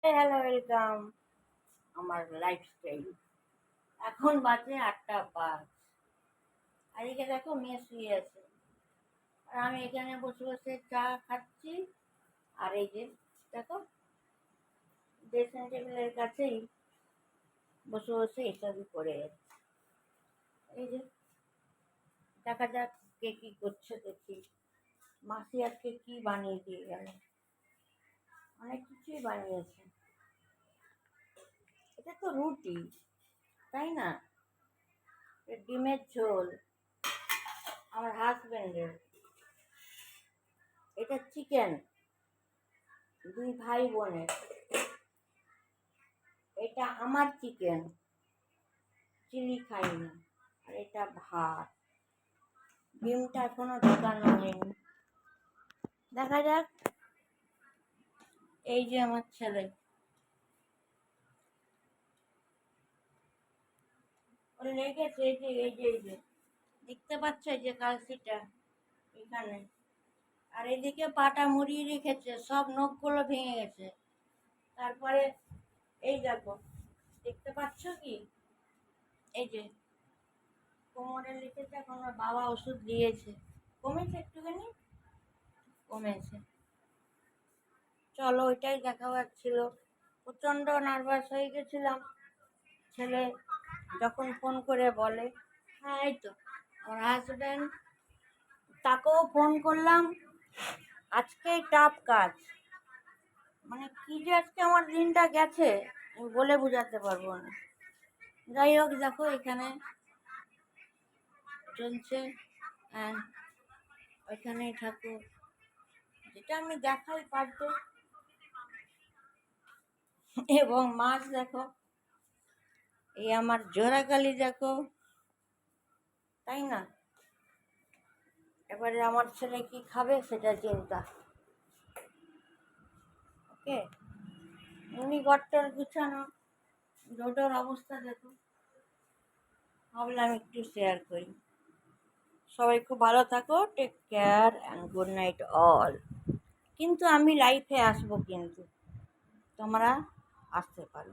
Hello, welcome আমার lifestyle. এখন বাজে 8টা 5। আর এদিকে দেখো মেয়ে শুয়ে আছে, আর আমি এখানে বসে বসে চা খাচ্ছি। আর এই যে দেখো, ড্রেসিং টেবিলের কাছেই বসে বসে এসবই করে যাচ্ছে। এই যে দেখা যাক কে কি করছে দেখি। মাসি আজকে কি বানিয়ে দিয়ে গেল, অনেক কিছুই বানিয়েছে। এটা তো রুটি, তাই না? ডিমের ঝোল আমার হাজবেন্ডের, এটা চিকেন, দুই ভাই বোনের। এটা আমার চিকেন, চিলি খাই না। আর এটা ভাত, ডিমটা এখনো ঢোকানো হয়নি। দেখা যাক। এই যে আমার ছেলে, ওর লেগেছে এই যে দেখতে পাচ্ছ, এই যে কালসিটা এখানে। আর এদিকে পাটা মুড়িয়ে রেখেছে, সব নখগুলো ভেঙে গেছে। তারপরে এই দেখো, দেখতে পাচ্ছ কি, এই যে কোমরে লিখেছে, এখন ওর বাবা ওষুধ দিয়েছে, কমেছে একটুখানি, কমেছে। চলো, ওইটাই দেখাবার ছিল। প্রচণ্ড নার্ভাস হয়ে গেছিলাম। ছেলে যখন ফোন করে বলে, হ্যাঁ এই তো আমার হাজব্যান্ড, তাকেও ফোন করলাম। আজকেই টাফ কাজ, মানে কি যে আজকে আমার দিনটা গেছে আমি বলে বোঝাতে পারবো না। যাই হোক, দেখো এখানে চলছে। ওইখানেই ঠাকুর, যেটা আমি দেখাই পারতো। এবং মাছ দেখো, এই আমার জোড়াকালি দেখো, তাই না? এবারে আমার ছেলে কি খাবে সেটা চিন্তা। ওকে, এমনি ঘরটার গুছানো, রোডের অবস্থা দেখো, ভাবলাম একটু শেয়ার করি। সবাই খুব ভালো থাকো, take care and good night all. কিন্তু আমি লাইফে আসবো, কিন্তু তোমরা আসতে পারো।